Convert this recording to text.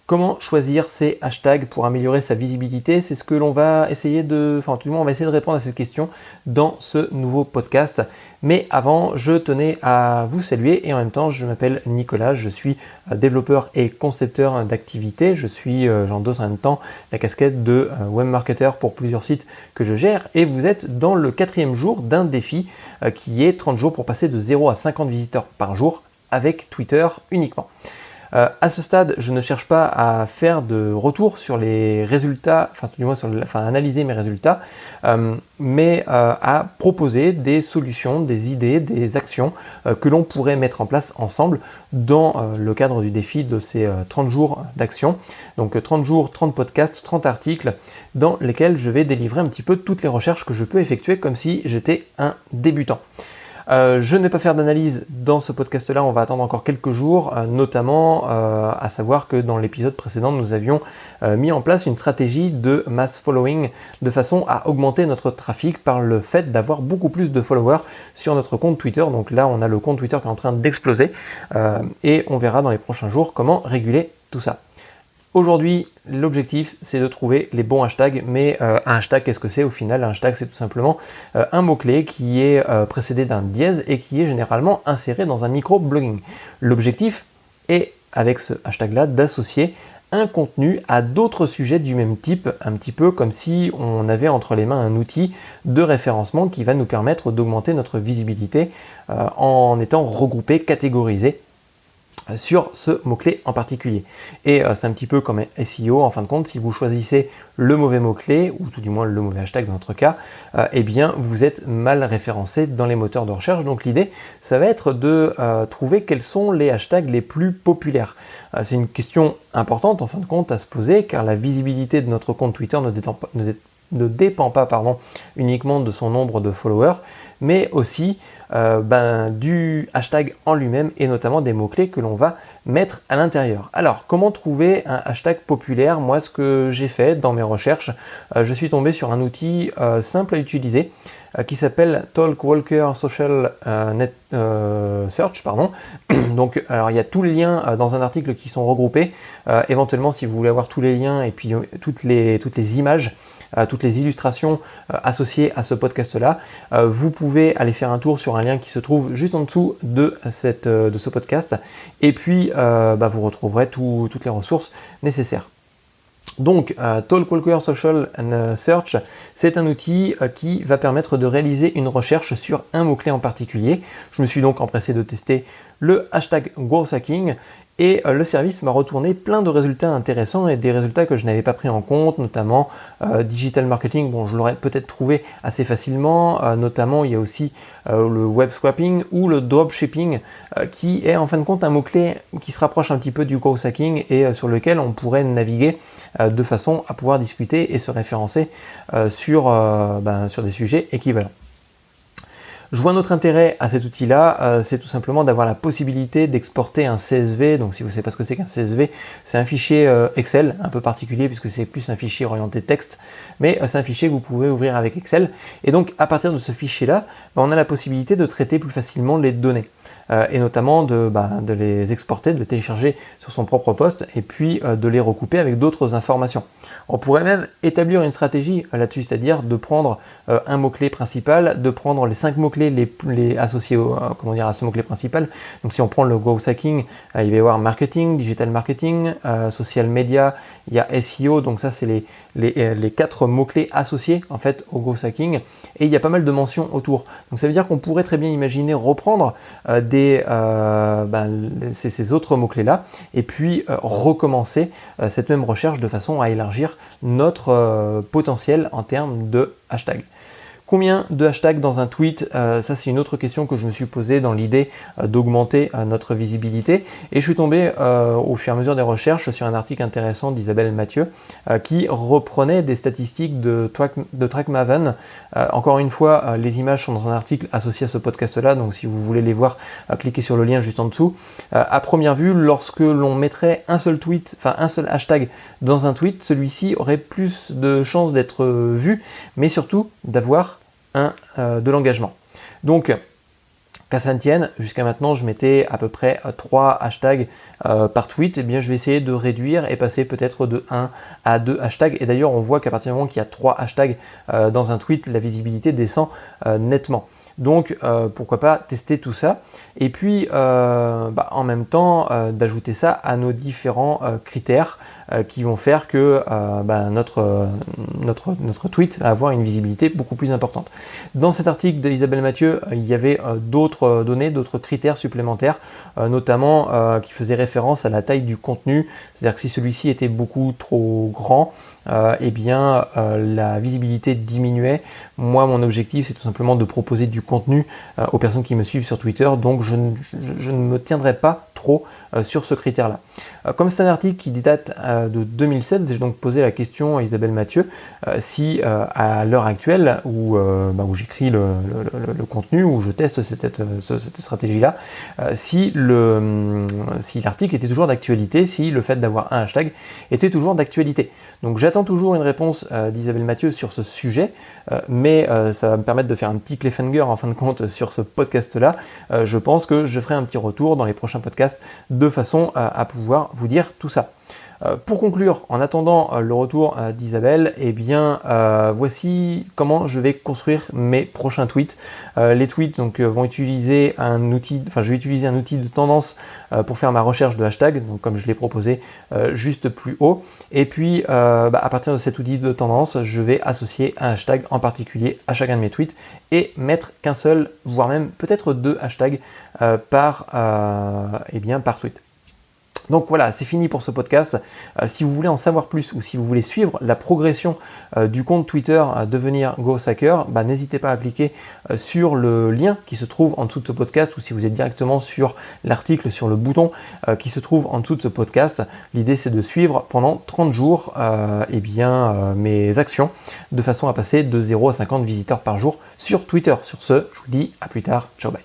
Comment choisir ses hashtags pour améliorer sa visibilité? C'est ce que l'on va essayer de... Enfin, tout le monde, on va essayer de répondre à cette question dans ce nouveau podcast. Mais avant, je tenais à vous saluer et en même temps, je m'appelle Nicolas, je suis développeur et concepteur d'activités. J'endosse en même temps la casquette de webmarketer pour plusieurs sites que je gère et vous êtes dans le 4e jour d'un défi qui est 30 jours pour passer de 0 à 50 visiteurs par jour avec Twitter uniquement. À ce stade, je ne cherche pas à faire de retour sur les résultats, enfin du moins analyser mes résultats, mais à proposer des solutions, des idées, des actions que l'on pourrait mettre en place ensemble dans le cadre du défi de ces 30 jours d'action. Donc 30 jours, 30 podcasts, 30 articles dans lesquels je vais délivrer un petit peu toutes les recherches que je peux effectuer comme si j'étais un débutant. Je ne vais pas faire d'analyse dans ce podcast-là, on va attendre encore quelques jours, notamment à savoir que dans l'épisode précédent, nous avions mis en place une stratégie de mass following de façon à augmenter notre trafic par le fait d'avoir beaucoup plus de followers sur notre compte Twitter. Donc là, on a le compte Twitter qui est en train d'exploser et on verra dans les prochains jours comment réguler tout ça. Aujourd'hui, l'objectif, c'est de trouver les bons hashtags, mais un hashtag, qu'est-ce que c'est au final? Un hashtag, c'est tout simplement un mot-clé qui est précédé d'un dièse et qui est généralement inséré dans un micro-blogging. L'objectif est, avec ce hashtag-là, d'associer un contenu à d'autres sujets du même type, un petit peu comme si on avait entre les mains un outil de référencement qui va nous permettre d'augmenter notre visibilité en étant regroupé, catégorisé sur ce mot-clé en particulier. Et c'est un petit peu comme SEO, en fin de compte, si vous choisissez le mauvais mot-clé, ou tout du moins le mauvais hashtag dans notre cas, eh bien vous êtes mal référencé dans les moteurs de recherche. Donc l'idée, ça va être de trouver quels sont les hashtags les plus populaires. C'est une question importante en fin de compte à se poser, car la visibilité de notre compte Twitter ne dépend pas uniquement de son nombre de followers, mais aussi du hashtag en lui-même et notamment des mots-clés que l'on va mettre à l'intérieur. Alors, comment trouver un hashtag populaire? Moi, ce que j'ai fait dans mes recherches, je suis tombé sur un outil simple à utiliser qui s'appelle Talkwalker Social Search. Donc, alors, il y a tous les liens dans un article qui sont regroupés. Éventuellement, si vous voulez avoir tous les liens et puis toutes les images, toutes les illustrations associées à ce podcast-là, vous pouvez aller faire un tour sur un lien qui se trouve juste en dessous de ce podcast et puis vous retrouverez toutes les ressources nécessaires. Donc, Talkwalker Social Search, c'est un outil qui va permettre de réaliser une recherche sur un mot-clé en particulier. Je me suis donc empressé de tester le hashtag growth hacking et le service m'a retourné plein de résultats intéressants et des résultats que je n'avais pas pris en compte, notamment digital marketing, bon je l'aurais peut-être trouvé assez facilement, notamment il y a aussi le web scrapping ou le dropshipping qui est en fin de compte un mot-clé qui se rapproche un petit peu du growth hacking et sur lequel on pourrait naviguer de façon à pouvoir discuter et se référencer sur des sujets équivalents. Je vois notre intérêt à cet outil-là, c'est tout simplement d'avoir la possibilité d'exporter un CSV. Donc si vous ne savez pas ce que c'est qu'un CSV, c'est un fichier Excel un peu particulier puisque c'est plus un fichier orienté texte, mais c'est un fichier que vous pouvez ouvrir avec Excel. Et donc à partir de ce fichier-là, on a la possibilité de traiter plus facilement les données. Et notamment de les exporter, de les télécharger sur son propre poste et puis de les recouper avec d'autres informations. On pourrait même établir une stratégie là-dessus, c'est-à-dire de prendre un mot-clé principal, de prendre les 5 mots-clés les associés à ce mot-clé principal. Donc si on prend le growth hacking, il va y avoir marketing, digital marketing, social media, il y a SEO, donc ça c'est les 4 mots-clés associés en fait au growth hacking et il y a pas mal de mentions autour. Donc ça veut dire qu'on pourrait très bien imaginer reprendre ces autres mots-clés là et puis recommencer cette même recherche de façon à élargir notre potentiel en termes de hashtags. Combien de hashtags dans un tweet? Ça c'est une autre question que je me suis posée dans l'idée d'augmenter notre visibilité et je suis tombé au fur et à mesure des recherches sur un article intéressant d'Isabelle Mathieu qui reprenait des statistiques de TrackMaven. Encore une fois, les images sont dans un article associé à ce podcast là, donc si vous voulez les voir, cliquez sur le lien juste en dessous. À première vue, lorsque l'on mettrait un seul hashtag dans un tweet, celui-ci aurait plus de chances d'être vu, mais surtout d'avoir de l'engagement. Donc, Qu'à ça ne tienne, jusqu'à maintenant je mettais à peu près 3 hashtags par tweet, et bien je vais essayer de réduire et passer peut-être de 1 à 2 hashtags. Et d'ailleurs on voit qu'à partir du moment qu'il y a 3 hashtags dans un tweet, la visibilité descend nettement. Donc pourquoi pas tester tout ça et puis en même temps d'ajouter ça à nos différents critères qui vont faire que notre tweet va avoir une visibilité beaucoup plus importante. Dans cet article d'Isabelle Mathieu, il y avait d'autres données, d'autres critères supplémentaires, notamment qui faisaient référence à la taille du contenu, c'est-à-dire que si celui-ci était beaucoup trop grand, la visibilité diminuait. Moi, mon objectif, c'est tout simplement de proposer du contenu aux personnes qui me suivent sur Twitter, donc je ne me tiendrai pas trop sur ce critère-là. Comme c'est un article qui date de 2007, j'ai donc posé la question à Isabelle Mathieu si à l'heure actuelle où j'écris le contenu, où je teste cette stratégie-là, si l'article était toujours d'actualité, si le fait d'avoir un hashtag était toujours d'actualité. Donc j'attends toujours une réponse d'Isabelle Mathieu sur ce sujet, mais ça va me permettre de faire un petit cliffhanger en fin de compte sur ce podcast-là. Je pense que je ferai un petit retour dans les prochains podcasts de façon à pouvoir vous dire tout ça. Pour conclure, en attendant le retour d'Isabelle, voici comment je vais construire mes prochains tweets. Les tweets vont utiliser je vais utiliser un outil de tendance pour faire ma recherche de hashtag, donc comme je l'ai proposé juste plus haut. Et puis à partir de cet outil de tendance, je vais associer un hashtag en particulier à chacun de mes tweets et mettre qu'un seul, voire même peut-être 2 hashtags par tweet. Donc voilà, c'est fini pour ce podcast. Si vous voulez en savoir plus ou si vous voulez suivre la progression du compte Twitter Devenir Growth Hacker, n'hésitez pas à cliquer sur le lien qui se trouve en dessous de ce podcast ou si vous êtes directement sur l'article, sur le bouton qui se trouve en dessous de ce podcast. L'idée c'est de suivre pendant 30 jours mes actions de façon à passer de 0 à 50 visiteurs par jour sur Twitter. Sur ce, je vous dis à plus tard. Ciao, bye.